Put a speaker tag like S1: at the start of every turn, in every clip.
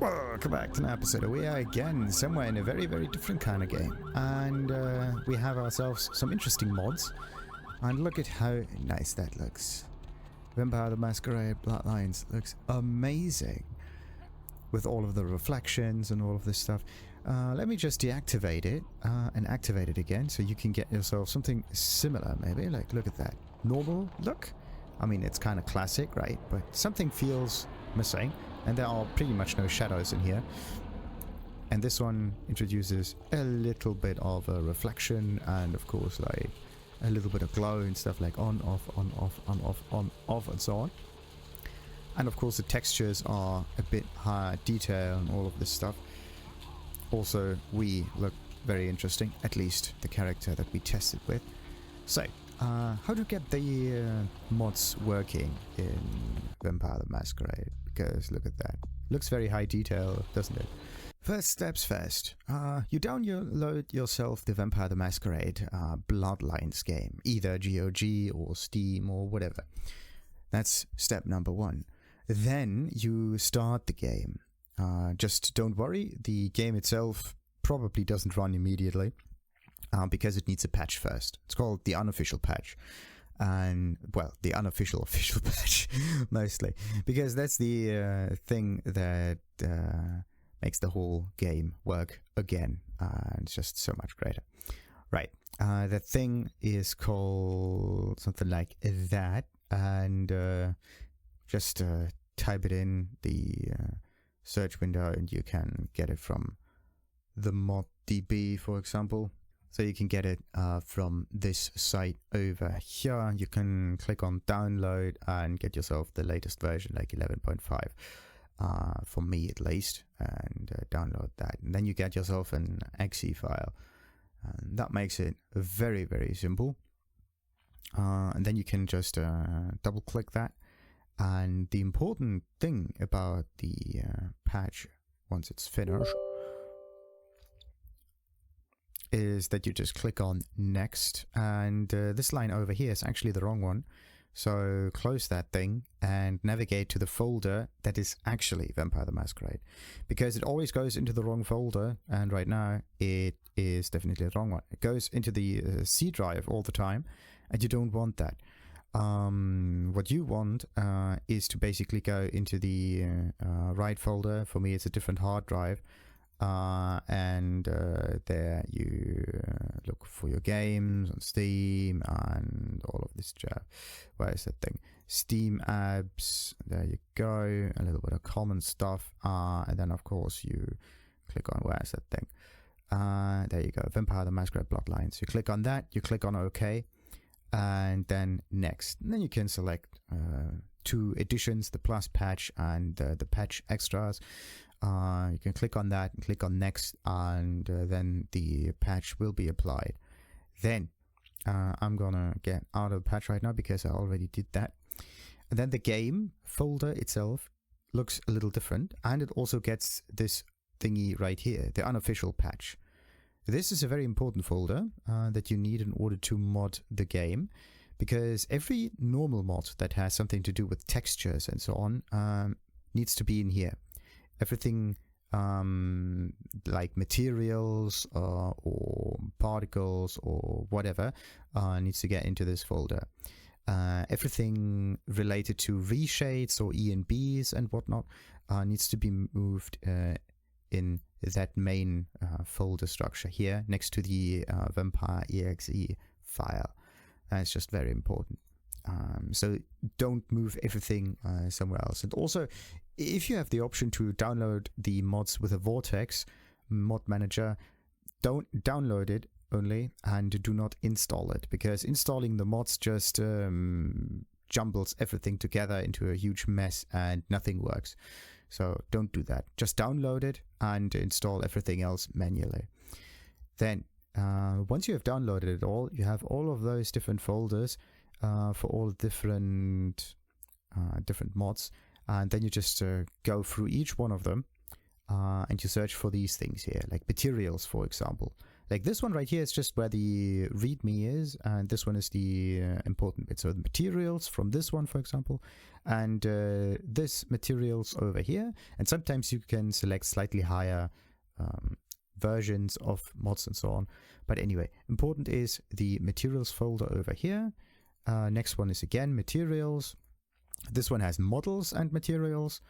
S1: Welcome back to an episode. We are again somewhere in a very, very different kind of game. And we have ourselves some interesting mods. And look at how nice that looks. Vampire the Masquerade Bloodlines looks amazing. With all of the reflections and all of this stuff. Let me just deactivate it and activate it again. So you can get yourself something similar maybe. Like, look at that. Normal look. I mean, it's kind of classic, right? But something feels missing. And there are pretty much no shadows in here. And this one introduces a little bit of a reflection and of course like a little bit of glow and stuff like on, off, on, off, on, off, on, off and so on. And of course the textures are a bit higher detail and all of this stuff. Also, we look very interesting, at least the character that we tested with. So, how to get the mods working in Vampire the Masquerade? Because look at that. Looks very high detail, doesn't it? First steps first. You download yourself the Vampire the Masquerade Bloodlines game. Either GOG or Steam or whatever. That's step number one. Then you start the game. Just don't worry, the game itself probably doesn't run immediately. Because it needs a patch first. It's called the Unofficial Patch. And, well, the unofficial official patch, mostly. Because that's the thing that makes the whole game work again. It's just so much greater. Right. That thing is called something like that. And just type it in the search window and you can get it from the ModDB, for example. So you can get it from this site over here. You can click on download and get yourself the latest version, like 11.5, for me at least, and download that. And then you get yourself an exe file. And that makes it very, very simple. And then you can just double click that. And the important thing about the patch, once it's finished, is that you just click on next, and this line over here is actually the wrong one. So close that thing and navigate to the folder that is actually Vampire the Masquerade, because it always goes into the wrong folder, and right now it is definitely the wrong one. It goes into the C drive all the time, and you don't want that. What you want is to basically go into the right folder. For me it's a different hard drive. And there you look for your games on Steam and all of this jazz. Where is that thing? Steam apps. There you go. A little bit of common stuff. And then of course you click on, where is that thing? There you go. Vampire the Masquerade Bloodlines. You click on that. You click on OK. And then next. And then you can select 2 editions, the Plus patch and the patch extras. You can click on that and click on next, and then the patch will be applied. Then I'm gonna get out of the patch right now because I already did that. And then the game folder itself looks a little different, and it also gets this thingy right here, the Unofficial Patch. This is a very important folder that you need in order to mod the game, because every normal mod that has something to do with textures and so on needs to be in here. Everything like materials or particles or whatever needs to get into this folder. Everything related to reshades or ENBs and whatnot needs to be moved in that main folder structure here next to the Vampire exe file. It's just very important. So don't move everything somewhere else. And also, if you have the option to download the mods with a Vortex mod manager, don't download it only and do not install it, because installing the mods just jumbles everything together into a huge mess and nothing works. So don't do that. Just download it and install everything else manually. Then once you have downloaded it all, you have all of those different folders for all different mods, and then you just go through each one of them and you search for these things here, like materials, for example. Like this one right here is just where the readme is, and this one is the important bit. So the materials from this one, for example, and this materials over here. And sometimes you can select slightly higher versions of mods and so on. But anyway, important is the materials folder over here. Next one is again materials. This one has models and materials.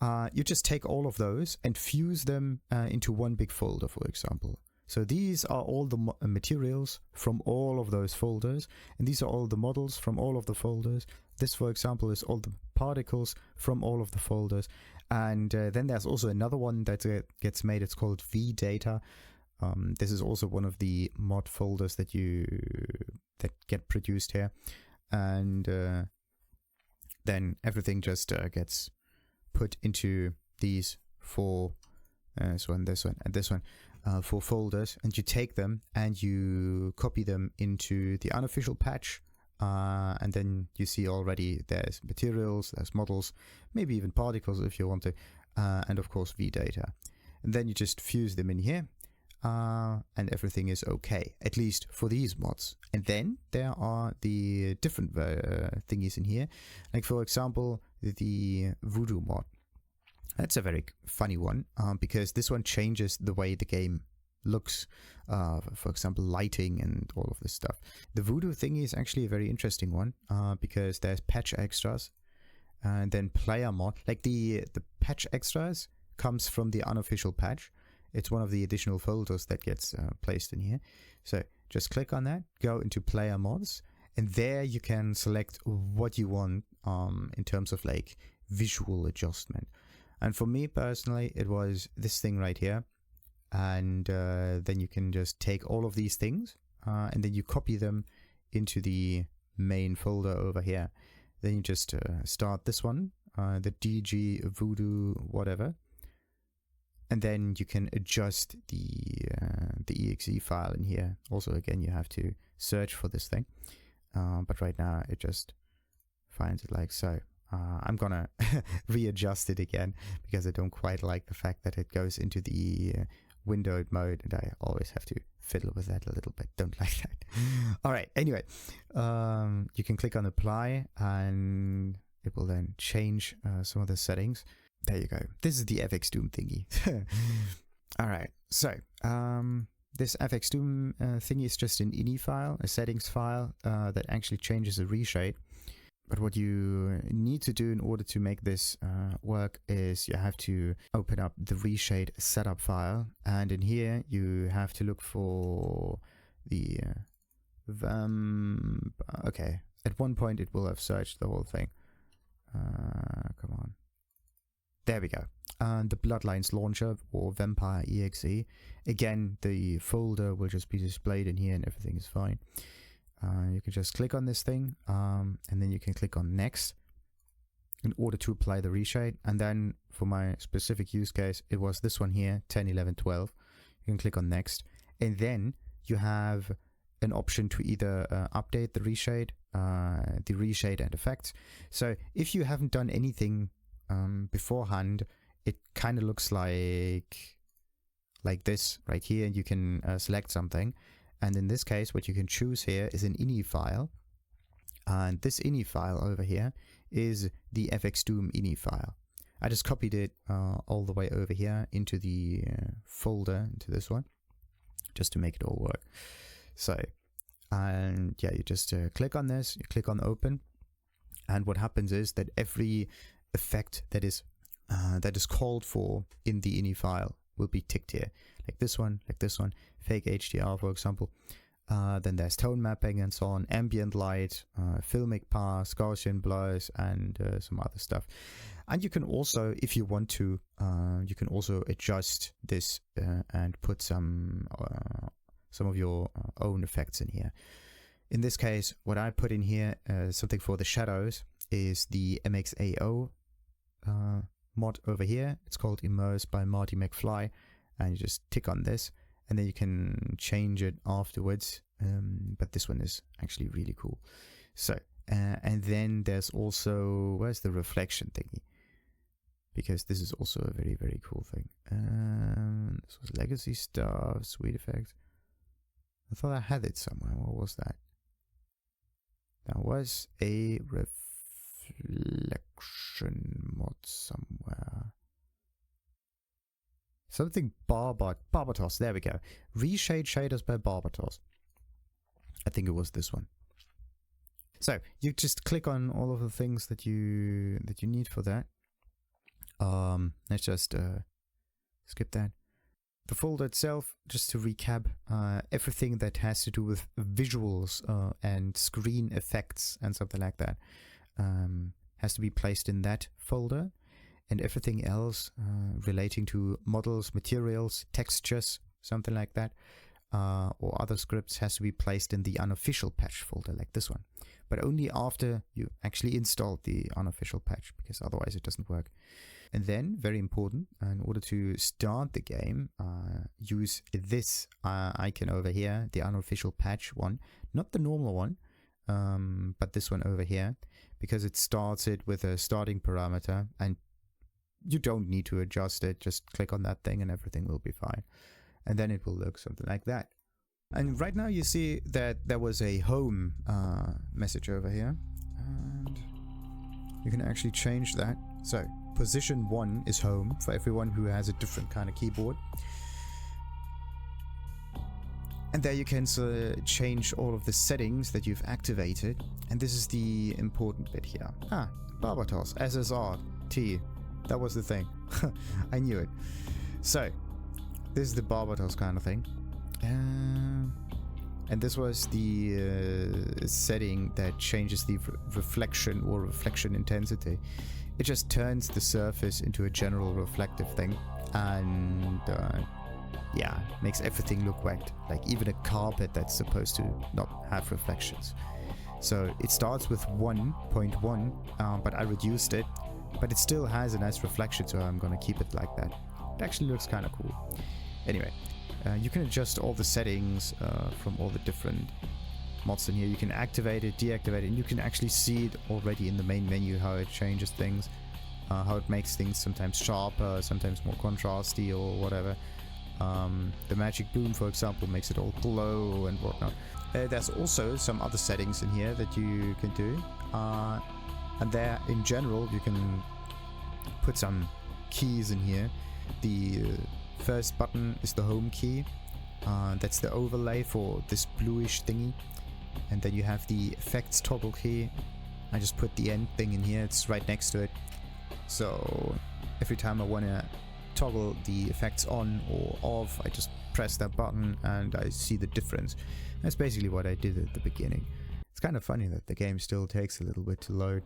S1: You just take all of those and fuse them into one big folder, for example. So these are all the materials from all of those folders, and these are all the models from all of the folders. This, for example, is all the particles from all of the folders. And then there's also another one that gets made. It's called vdata. This is also one of the mod folders that get produced here. And then everything just gets put into these four, this one, and this one, 4 folders, and you take them and you copy them into the unofficial patch, and then you see already there's materials, there's models, maybe even particles if you want to, and of course vdata. And then you just fuse them in here, and everything is okay, at least for these mods. And then there are the different thingies in here, like for example the Voodoo mod. That's a very funny one, because this one changes the way the game looks, for example lighting and all of this stuff. The Voodoo thingy is actually a very interesting one, because there's patch extras and then player mod. Like the patch extras comes from the unofficial patch. It's one of the additional folders that gets placed in here. So just click on that, go into player mods, and there you can select what you want in terms of like visual adjustment. And for me personally, it was this thing right here. And then you can just take all of these things and then you copy them into the main folder over here. Then you just start this one, the DG Voodoo whatever. And then you can adjust the exe file in here. Also, again, you have to search for this thing. But right now it just finds it like so. I'm gonna readjust it again because I don't quite like the fact that it goes into the windowed mode, and I always have to fiddle with that a little bit. Don't like that. All right, anyway, you can click on apply and it will then change some of the settings. There you go. This is the fxdoom thingy. All right, so this fxdoom thingy is just an ini file, a settings file that actually changes the reshade. But what you need to do in order to make this work is you have to open up the Reshade setup file, and in here you have to look for the okay, at one point it will have searched the whole thing. Come on. There we go. And the Bloodlines launcher, or Vampire exe. Again, the folder will just be displayed in here and everything is fine. You can just click on this thing, and then you can click on next in order to apply the reshade. And then for my specific use case, it was this one here, 10, 11, 12. You can click on next, and then you have an option to either update the reshade and effects. So if you haven't done anything beforehand, it kind of looks like this right here, and you can select something. And in this case, what you can choose here is an ini file. And this ini file over here is the fxdoom ini file. I just copied it all the way over here into the folder, into this one, just to make it all work. So, and yeah, you just click on this, you click on open. And what happens is that every effect that is called for in the ini file will be ticked here. Like this one, fake HDR, for example. Then there's tone mapping and so on, ambient light, filmic pass, Gaussian blurs, and some other stuff. And you can also, if you want to, you can also adjust this and put some of your own effects in here. In this case, what I put in here, something for the shadows, is the MXAO mod over here. It's called Immerse by Marty McFly. And you just tick on this, and then you can change it afterwards. But this one is actually really cool. So, and then there's also, where's the reflection thingy? Because this is also a very, very cool thing. This was legacy stuff, sweet effects. I thought I had it somewhere. What was that? That was a reflection mod somewhere. Something Barbatos. There we go. Reshade shaders by Barbatos. I think it was this one. So you just click on all of the things that you need for that. Let's just skip that. The folder itself, just to recap, everything that has to do with visuals and screen effects and something like that has to be placed in that folder, and everything else relating to models, materials, textures, something like that, or other scripts has to be placed in the unofficial patch folder like this one, but only after you actually installed the unofficial patch, because otherwise it doesn't work. And then, very important, in order to start the game, use this icon over here, the unofficial patch one, not the normal one, but this one over here, because it starts it with a starting parameter, and you don't need to adjust it, just click on that thing and everything will be fine. And then it will look something like that. And right now you see that there was a home message over here, and you can actually change that. So position 1 is home for everyone who has a different kind of keyboard. And there you can change all of the settings that you've activated. And this is the important bit here. Barbatos, SSRT. That was the thing. I knew it. So, this is the Barbatos kind of thing. And this was the setting that changes the reflection or reflection intensity. It just turns the surface into a general reflective thing, and yeah, makes everything look wet, like even a carpet that's supposed to not have reflections. So it starts with 1.1, but I reduced it, but it still has a nice reflection, so I'm gonna keep it like that. It actually looks kind of cool. Anyway, you can adjust all the settings from all the different mods in here. You can activate it, deactivate it, and you can actually see it already in the main menu how it changes things, how it makes things sometimes sharper, sometimes more contrasty or whatever. The magic boom, for example, makes it all glow and whatnot. There's also some other settings in here that you can do, and there in general you can put some keys in here. The first button is the home key. That's the overlay for this bluish thingy. And then you have the effects toggle key. I just put the end thing in here, it's right next to it. So every time I want to toggle the effects on or off, I just press that button and I see the difference. That's basically what I did at the beginning. It's kind of funny that the game still takes a little bit to load.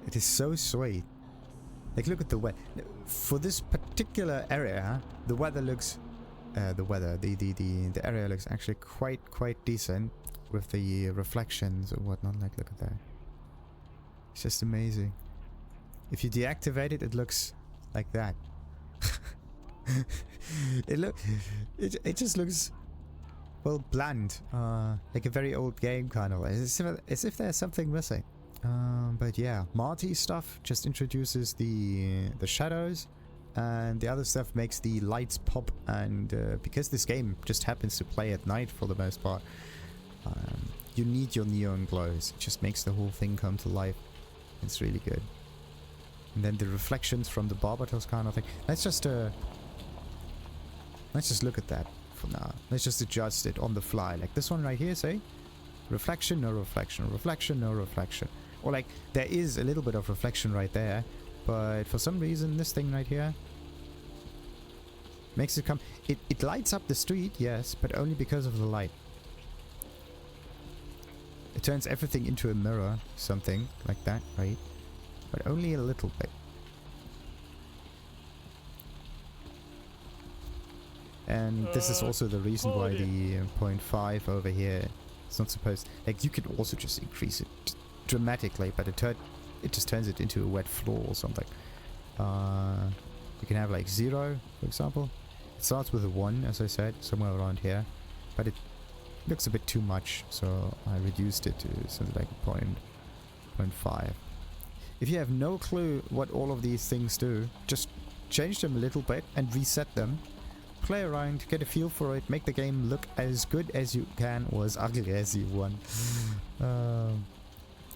S1: It is so sweet. Like, look at the weather. For this particular area, the weather looks... the area looks actually quite decent with the reflections and whatnot. Like, look at that. It's just amazing. If you deactivate it, it looks like that. It just looks, well, bland, like a very old game kind of, as if there's something missing. But yeah, Martys stuff just introduces the shadows, and the other stuff makes the lights pop. And because this game just happens to play at night for the most part, you need your neon glows. It just makes the whole thing come to life. It's really good. And then the reflections from the Barbatos kind of thing. Let's just look at that for now. Let's just adjust it on the fly. Like this one right here, say, reflection, no reflection, reflection, no reflection. Or like, there is a little bit of reflection right there, but for some reason this thing right here makes it come... It lights up the street, yes, but only because of the light. It turns everything into a mirror, something like that, right? But only a little bit. And this is also the reason why the 0.5 over here is not supposed... Like, you could also just increase it dramatically, but it just turns it into a wet floor or something. You can have like 0, for example. It starts with a 1, as I said, somewhere around here. But it looks a bit too much, so I reduced it to something like 0.5. If you have no clue what all of these things do, just change them a little bit and reset them. play around, get a feel for it, make the game look as good as you can, or as ugly as you want.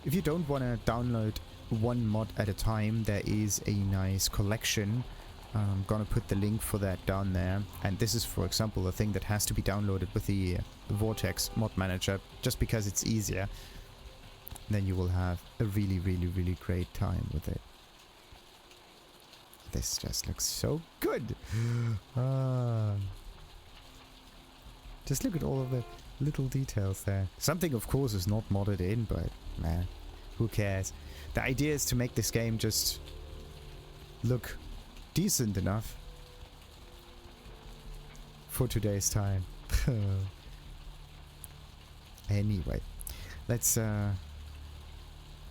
S1: If you don't want to download one mod at a time, there is a nice collection. I'm gonna put the link for that down there, and this is, for example, a thing that has to be downloaded with the Vortex mod manager, just because it's easier. Then you will have a really, really, really great time with it. This just looks so good. Just look at all of the little details there. Something, of course, is not modded in, but man, who cares? The idea is to make this game just look decent enough for today's time. Anyway, let's end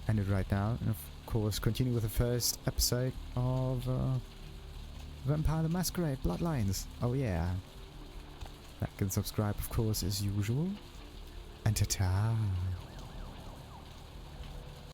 S1: it right now, and of course continue with the first episode of Vampire the Masquerade Bloodlines. Oh yeah. Like and subscribe, of course, as usual. And ta-ta.